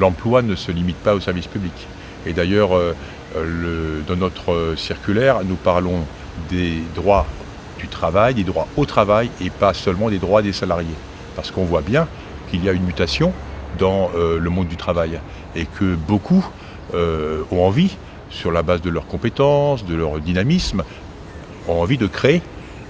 l'emploi ne se limite pas au service public. Et d'ailleurs, dans notre circulaire, nous parlons des droits du travail, des droits au travail et pas seulement des droits des salariés. Parce qu'on voit bien qu'il y a une mutation dans le monde du travail et que beaucoup ont envie, sur la base de leurs compétences, de leur dynamisme, ont envie de créer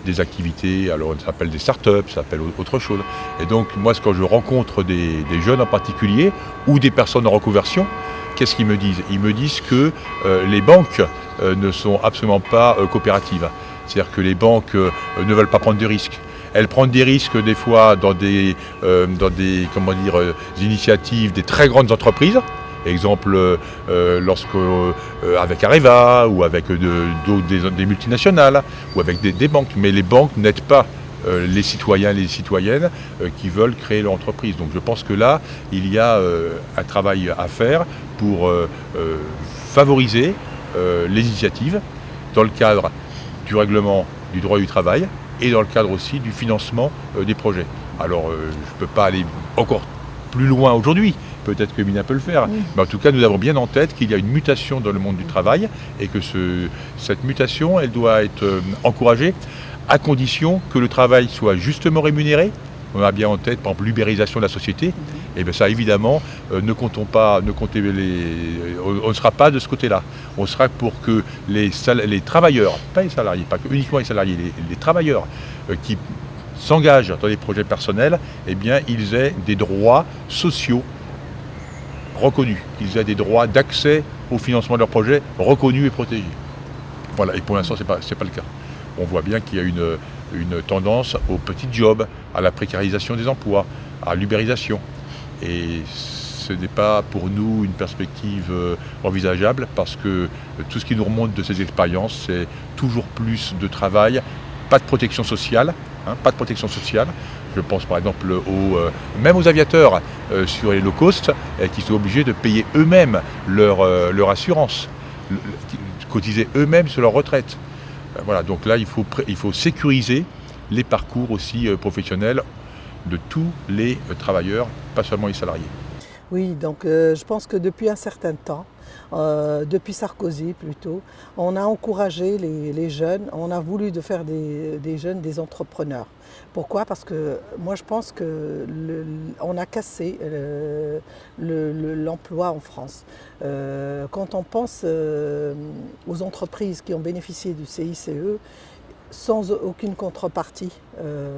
des activités, alors ça s'appelle des start-up, ça s'appelle autre chose. Et donc moi, quand je rencontre des jeunes en particulier ou des personnes en reconversion, qu'est-ce qu'ils me disent? Ils me disent que les banques ne sont absolument pas coopératives. C'est-à-dire que les banques ne veulent pas prendre de risques. Elles prennent des risques des fois dans des initiatives des très grandes entreprises. Exemple, avec Areva ou avec des multinationales ou avec des banques. Mais les banques n'aident pas les citoyens et les citoyennes qui veulent créer leur entreprise. Donc je pense que là, il y a un travail à faire pour favoriser les initiatives dans le cadre du règlement du droit du travail et dans le cadre aussi du financement des projets. Alors je ne peux pas aller encore plus loin aujourd'hui, peut-être que Mina peut le faire, mais en tout cas nous avons bien en tête qu'il y a une mutation dans le monde du travail et que cette mutation, elle doit être encouragée à condition que le travail soit justement rémunéré. On a bien en tête, par exemple, l'ubérisation de la société. Et bien ça, évidemment, on ne sera pas de ce côté-là. On sera pour que les travailleurs, pas les salariés, pas uniquement les salariés, les travailleurs qui s'engagent dans des projets personnels, eh bien, ils aient des droits sociaux reconnus, qu'ils aient des droits d'accès au financement de leurs projets reconnus et protégés. Voilà, et pour l'instant, c'est pas le cas. On voit bien qu'il y a une tendance aux petits jobs, à la précarisation des emplois, à l'ubérisation. Et ce n'est pas pour nous une perspective envisageable parce que tout ce qui nous remonte de ces expériences, c'est toujours plus de travail, pas de protection sociale, pas de protection sociale. Je pense par exemple même aux aviateurs sur les low cost qui sont obligés de payer eux-mêmes leur assurance, cotiser eux-mêmes sur leur retraite. Voilà, donc là, il faut sécuriser les parcours aussi professionnels de tous les travailleurs, pas seulement les salariés. Oui, donc je pense que depuis un certain temps, depuis Sarkozy plutôt, on a encouragé les jeunes, on a voulu de faire des jeunes des entrepreneurs. Pourquoi? Parce que moi je pense qu'on a cassé l'emploi en France. Quand on pense aux entreprises qui ont bénéficié du CICE, sans aucune contrepartie,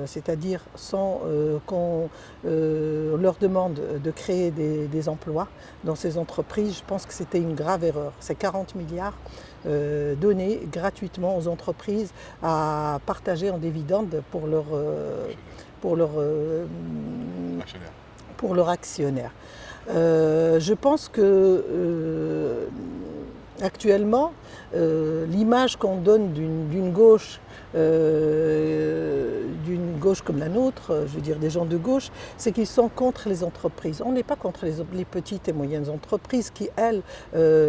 c'est-à-dire sans qu'on leur demande de créer des emplois dans ces entreprises, je pense que c'était une grave erreur. C'est 40 milliards donnés gratuitement aux entreprises à partager en dividendes pour leurs actionnaires. Je pense que actuellement, l'image qu'on donne d'une gauche comme la nôtre, je veux dire des gens de gauche, c'est qu'ils sont contre les entreprises. On n'est pas contre les petites et moyennes entreprises qui, elles,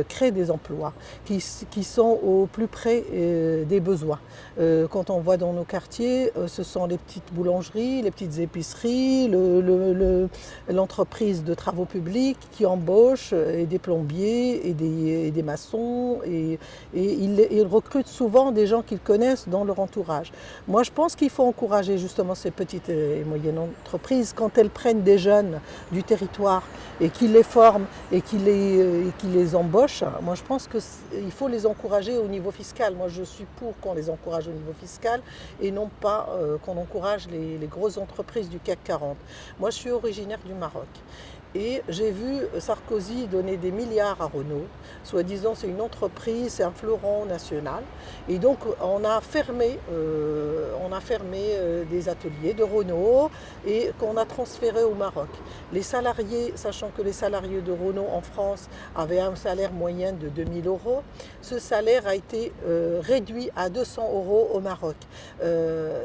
créent des emplois, qui sont au plus près des besoins. Quand on voit dans nos quartiers, ce sont les petites boulangeries, les petites épiceries, l'entreprise de travaux publics qui embauche et des plombiers et des maçons et ils recrutent souvent des gens qu'ils connaissent dans leur entourage. Moi, je pense qu'il faut encourager justement ces petites et moyennes entreprises quand elles prennent des jeunes du territoire et qu'ils les forment et qu'ils les embauchent. Moi, je pense qu'il faut les encourager au niveau fiscal. Moi, je suis pour qu'on les encourage au niveau fiscal et non pas qu'on encourage les grosses entreprises du CAC 40. Moi, je suis originaire du Maroc. Et j'ai vu Sarkozy donner des milliards à Renault, soi-disant c'est une entreprise, c'est un fleuron national. Et donc on a fermé des ateliers de Renault et qu'on a transféré au Maroc. Les salariés, sachant que les salariés de Renault en France avaient un salaire moyen de 2 000 €, ce salaire a été réduit à 200 € au Maroc.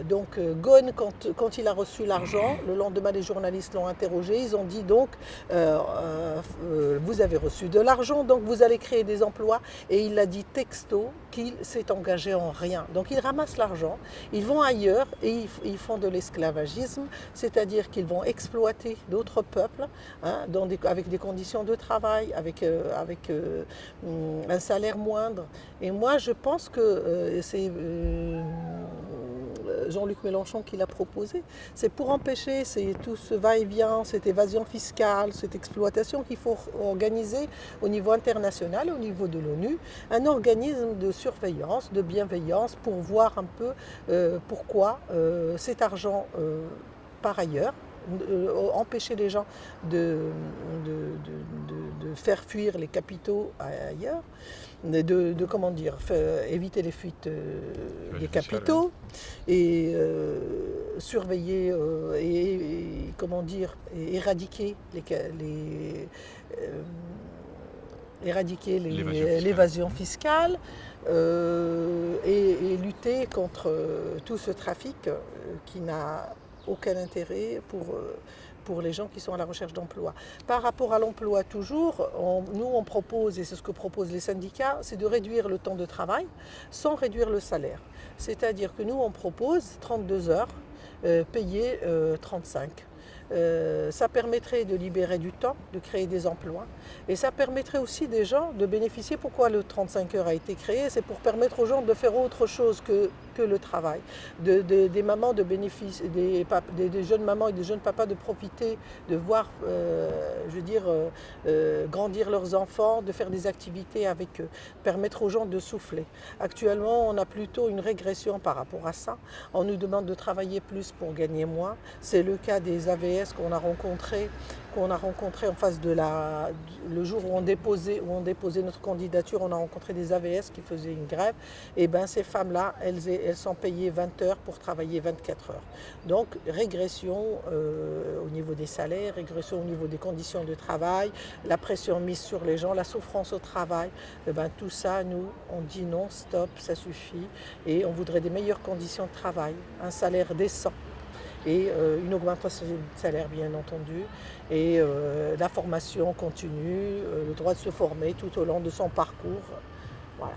Donc Ghosn, quand il a reçu l'argent, le lendemain les journalistes l'ont interrogé, ils ont dit donc vous avez reçu de l'argent, donc vous allez créer créer des emplois et il a dit texto qu'il s'est engagé en rien. Donc ils ramassent l'argent, ils vont ailleurs et ils font de l'esclavagisme, c'est-à-dire qu'ils vont exploiter d'autres peuples hein, avec des conditions de travail, avec un salaire moindre. Et moi je pense que c'est Jean-Luc Mélenchon qui l'a proposé, c'est pour empêcher tout ce va-et-vient, cette évasion fiscale, cette exploitation qu'il faut organiser au niveau international, au niveau de l'ONU, un organisme de surveillance, de bienveillance pour voir un peu pourquoi cet argent par ailleurs, empêcher les gens de faire fuir les capitaux ailleurs, comment dire, éviter les fuites des capitaux et surveiller comment dire, éradiquer l'évasion fiscale et lutter contre tout ce trafic qui n'a aucun intérêt pour les gens qui sont à la recherche d'emploi. Par rapport à l'emploi toujours, nous on propose, et c'est ce que proposent les syndicats, c'est de réduire le temps de travail sans réduire le salaire. C'est-à-dire que nous on propose 32 heures payées 35. Ça permettrait de libérer du temps, de créer des emplois. Et ça permettrait aussi des gens de bénéficier. Pourquoi le 35 heures a été créé? C'est pour permettre aux gens de faire autre chose que le travail. Des mamans de bénéficier, des jeunes mamans et des jeunes papas de profiter, de voir, grandir leurs enfants, de faire des activités avec eux, permettre aux gens de souffler. Actuellement, on a plutôt une régression par rapport à ça. On nous demande de travailler plus pour gagner moins. C'est le cas des AVS qu'on a rencontrés en face le jour où on déposait notre candidature, on a rencontré des AVS qui faisaient une grève. Et bien ces femmes-là, elles sont payées 20 heures pour travailler 24 heures. Donc régression au niveau des salaires, régression au niveau des conditions de travail, la pression mise sur les gens, la souffrance au travail. Et bien tout ça, nous, on dit non, stop, ça suffit. Et on voudrait des meilleures conditions de travail, un salaire décent. Et une augmentation du salaire bien entendu, et la formation continue, le droit de se former tout au long de son parcours. Voilà.